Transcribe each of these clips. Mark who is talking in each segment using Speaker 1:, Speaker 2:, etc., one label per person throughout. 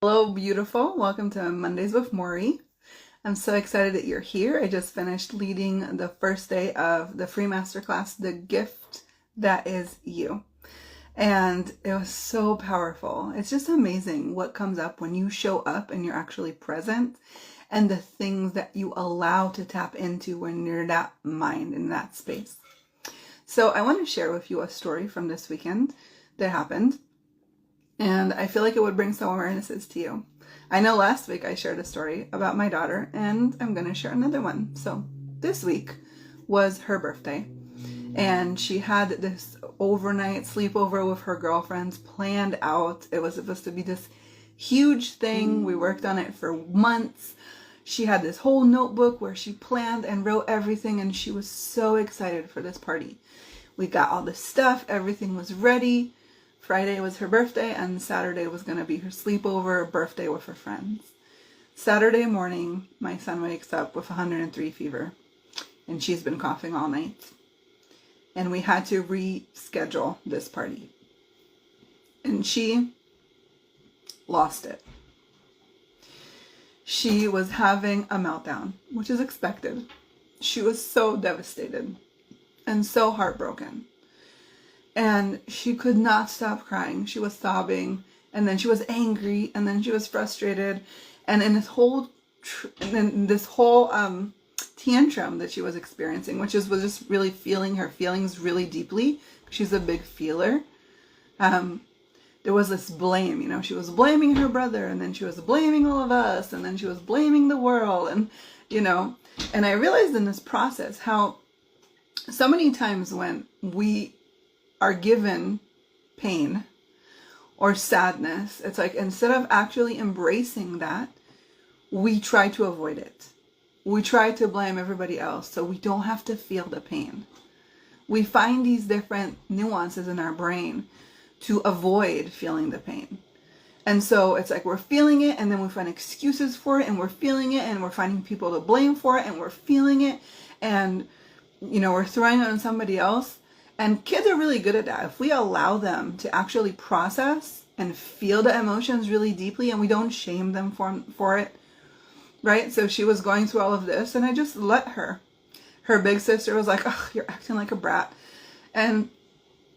Speaker 1: Hello, beautiful. Welcome to Mondays with Mori. I'm so excited that you're here. I just finished leading the first day of the free masterclass, The Gift That Is You. And it was so powerful. It's just amazing what comes up when you show up and you're actually present, and the things that you allow to tap into when you're that mind in that space. So I want to share with you a story from this weekend that happened. And I feel like it would bring some awarenesses to you. I know last week I shared a story about my daughter, and I'm going to share another one. So this week was her birthday, and she had this overnight sleepover with her girlfriends planned out. It was supposed to be this huge thing. We worked on it for months. She had this whole notebook where she planned and wrote everything, and she was so excited for this party. We got all the stuff. Everything was ready. Friday was her birthday, and Saturday was going to be her sleepover birthday with her friends. Saturday morning, my son wakes up with 103 fever, and she's been coughing all night. And we had to reschedule this party. And she lost it. She was having a meltdown, which is expected. She was so devastated and so heartbroken. And she could not stop crying. She was sobbing, and then she was angry, and then she was frustrated. And in this whole tantrum that she was experiencing, was just really feeling her feelings really deeply. She's a big feeler. There was this blame, she was blaming her brother, and then she was blaming all of us, and then she was blaming the world, and I realized in this process how so many times when we are given pain or sadness, it's like instead of actually embracing that, we try to avoid it. We try to blame everybody else so we don't have to feel the pain. We find these different nuances in our brain to avoid feeling the pain. And so it's like we're feeling it, and then we find excuses for it, and we're feeling it, and we're finding people to blame for it, and we're feeling it, and we're throwing it on somebody else. And kids are really good at that. If we allow them to actually process and feel the emotions really deeply, and we don't shame them for it, right? So she was going through all of this, and I just let her. Her big sister was like, "Oh, you're acting like a brat." And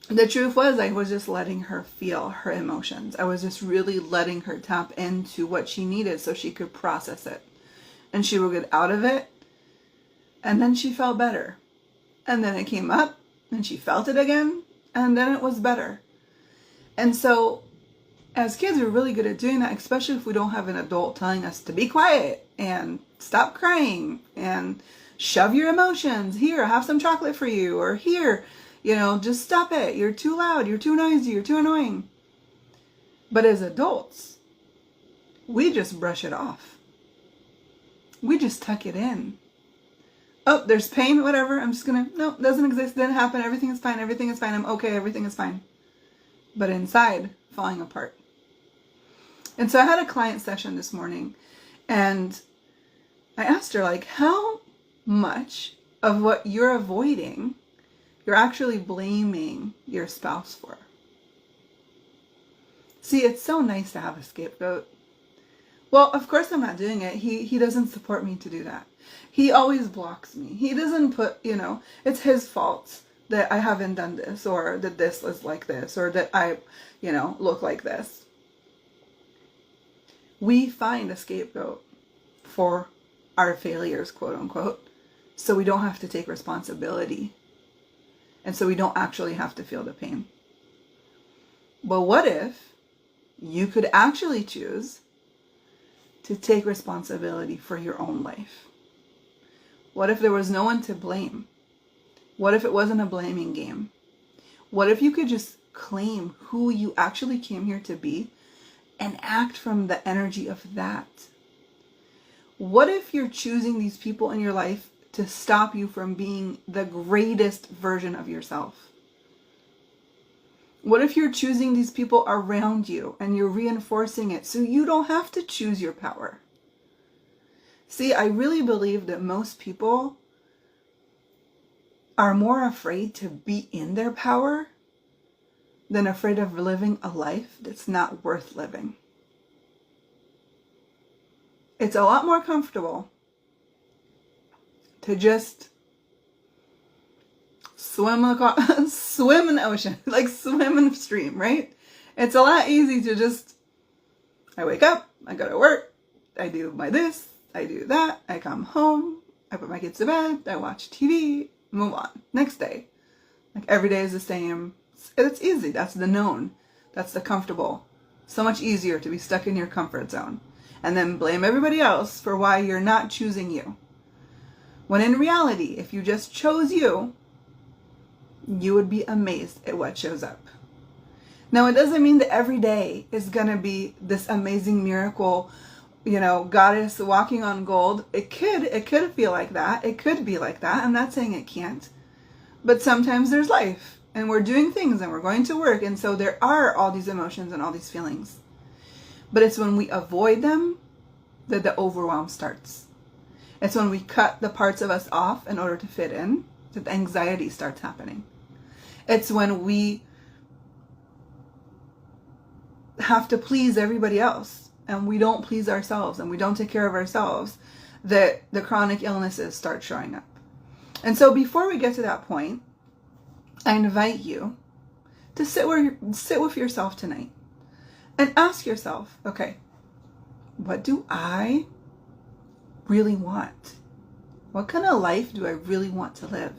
Speaker 1: the truth was, I was just letting her feel her emotions. I was just really letting her tap into what she needed so she could process it. And she would get out of it, and then she felt better. And then it came up, and she felt it again, and then it was better. And so as kids, we're really good at doing that, especially if we don't have an adult telling us to be quiet and stop crying and shove your emotions. Here, have some chocolate for you. Or here, just stop it. You're too loud. You're too noisy. You're too annoying. But as adults, we just brush it off. We just tuck it in. Oh, there's pain, whatever. I'm just no, doesn't exist, didn't happen. Everything is fine. Everything is fine. I'm okay. Everything is fine. But inside, falling apart. And so I had a client session this morning, and I asked her, how much of what you're avoiding, you're actually blaming your spouse for? See, it's so nice to have a scapegoat. Well, of course I'm not doing it. He doesn't support me to do that. He always blocks me. He doesn't put, it's his fault that I haven't done this, or that this is like this, or that I, look like this. We find a scapegoat for our failures, quote unquote, so we don't have to take responsibility. And so we don't actually have to feel the pain. But what if you could actually choose to take responsibility for your own life? What if there was no one to blame? What if it wasn't a blaming game? What if you could just claim who you actually came here to be and act from the energy of that? What if you're choosing these people in your life to stop you from being the greatest version of yourself? What if you're choosing these people around you and you're reinforcing it so you don't have to choose your power? See, I really believe that most people are more afraid to be in their power than afraid of living a life that's not worth living. It's a lot more comfortable to just swim in the ocean, like swim in the stream, right? It's a lot easy to just, I wake up, I go to work, I do my this, I do that, I come home, I put my kids to bed, I watch TV, move on. Next day. Like every day is the same. It's easy. That's the known. That's the comfortable. So much easier to be stuck in your comfort zone. And then blame everybody else for why you're not choosing you. When in reality, if you just chose you, you would be amazed at what shows up. Now, it doesn't mean that every day is going to be this amazing miracle, goddess walking on gold. It could feel like that. It could be like that. I'm not saying it can't. But sometimes there's life, and we're doing things, and we're going to work, and so there are all these emotions and all these feelings. But it's when we avoid them that the overwhelm starts. It's when we cut the parts of us off in order to fit in that the anxiety starts happening. It's when we have to please everybody else, and we don't please ourselves, and we don't take care of ourselves, that the chronic illnesses start showing up. And so before we get to that point, I invite you to sit with yourself tonight and ask yourself, okay, what do I really want? What kind of life do I really want to live?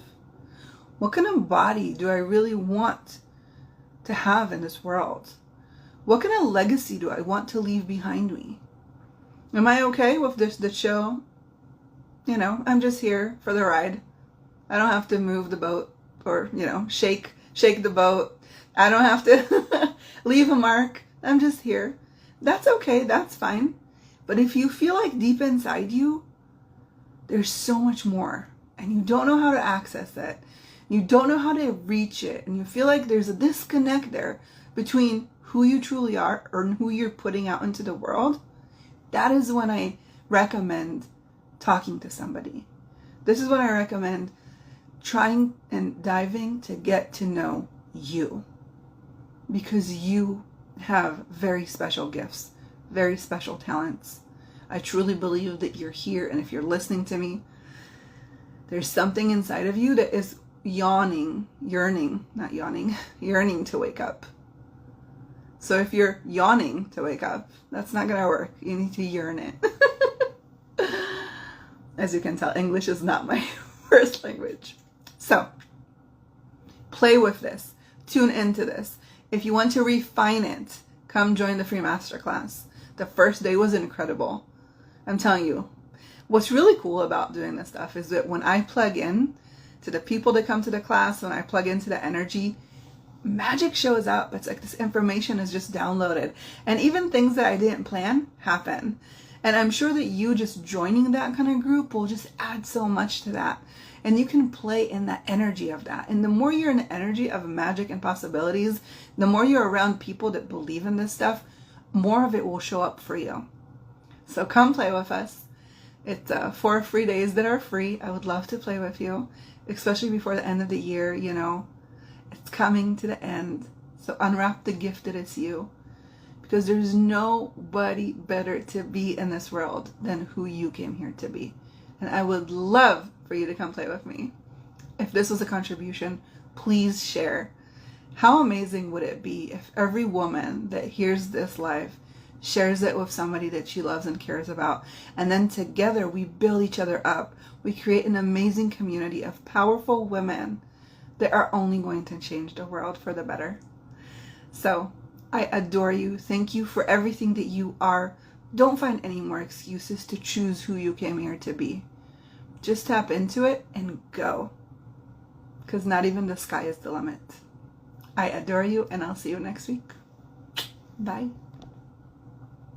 Speaker 1: What kind of body do I really want to have in this world? What kind of legacy do I want to leave behind me? Am I okay with the show? I'm just here for the ride. I don't have to move the boat or, shake the boat. I don't have to leave a mark. I'm just here. That's okay. That's fine. But if you feel like deep inside you, there's so much more, and you don't know how to access it, you don't know how to reach it, and you feel like there's a disconnect there between who you truly are or who you're putting out into the world, that is when I recommend talking to somebody. This is when I recommend trying and diving to get to know you, because you have very special gifts, very special talents. I truly believe that you're here, and if you're listening to me, there's something inside of you that is yearning to wake up. So if you're yawning to wake up, that's not going to work. You need to yearn it. As you can tell, English is not my first language. So, play with this. Tune into this. If you want to refine it, come join the free masterclass. The first day was incredible. I'm telling you. What's really cool about doing this stuff is that when I plug in to the people that come to the class, when I plug into the energy, magic shows up. It's like this information is just downloaded. And even things that I didn't plan happen. And I'm sure that you just joining that kind of group will just add so much to that. And you can play in that energy of that. And the more you're in the energy of magic and possibilities, the more you're around people that believe in this stuff, more of it will show up for you. So come play with us. It's 4 free days that are free. I would love to play with you, especially before the end of the year. It's coming to the end. So unwrap the gift that is you. Because there's nobody better to be in this world than who you came here to be. And I would love for you to come play with me. If this was a contribution, please share. How amazing would it be if every woman that hears this live shares it with somebody that she loves and cares about, and then together we build each other up. We create an amazing community of powerful women that are only going to change the world for the better. So I adore you. Thank you for everything that you are. Don't find any more excuses to choose who you came here to be. Just tap into it and go. Because not even the sky is the limit. I adore you, and I'll see you next week. Bye.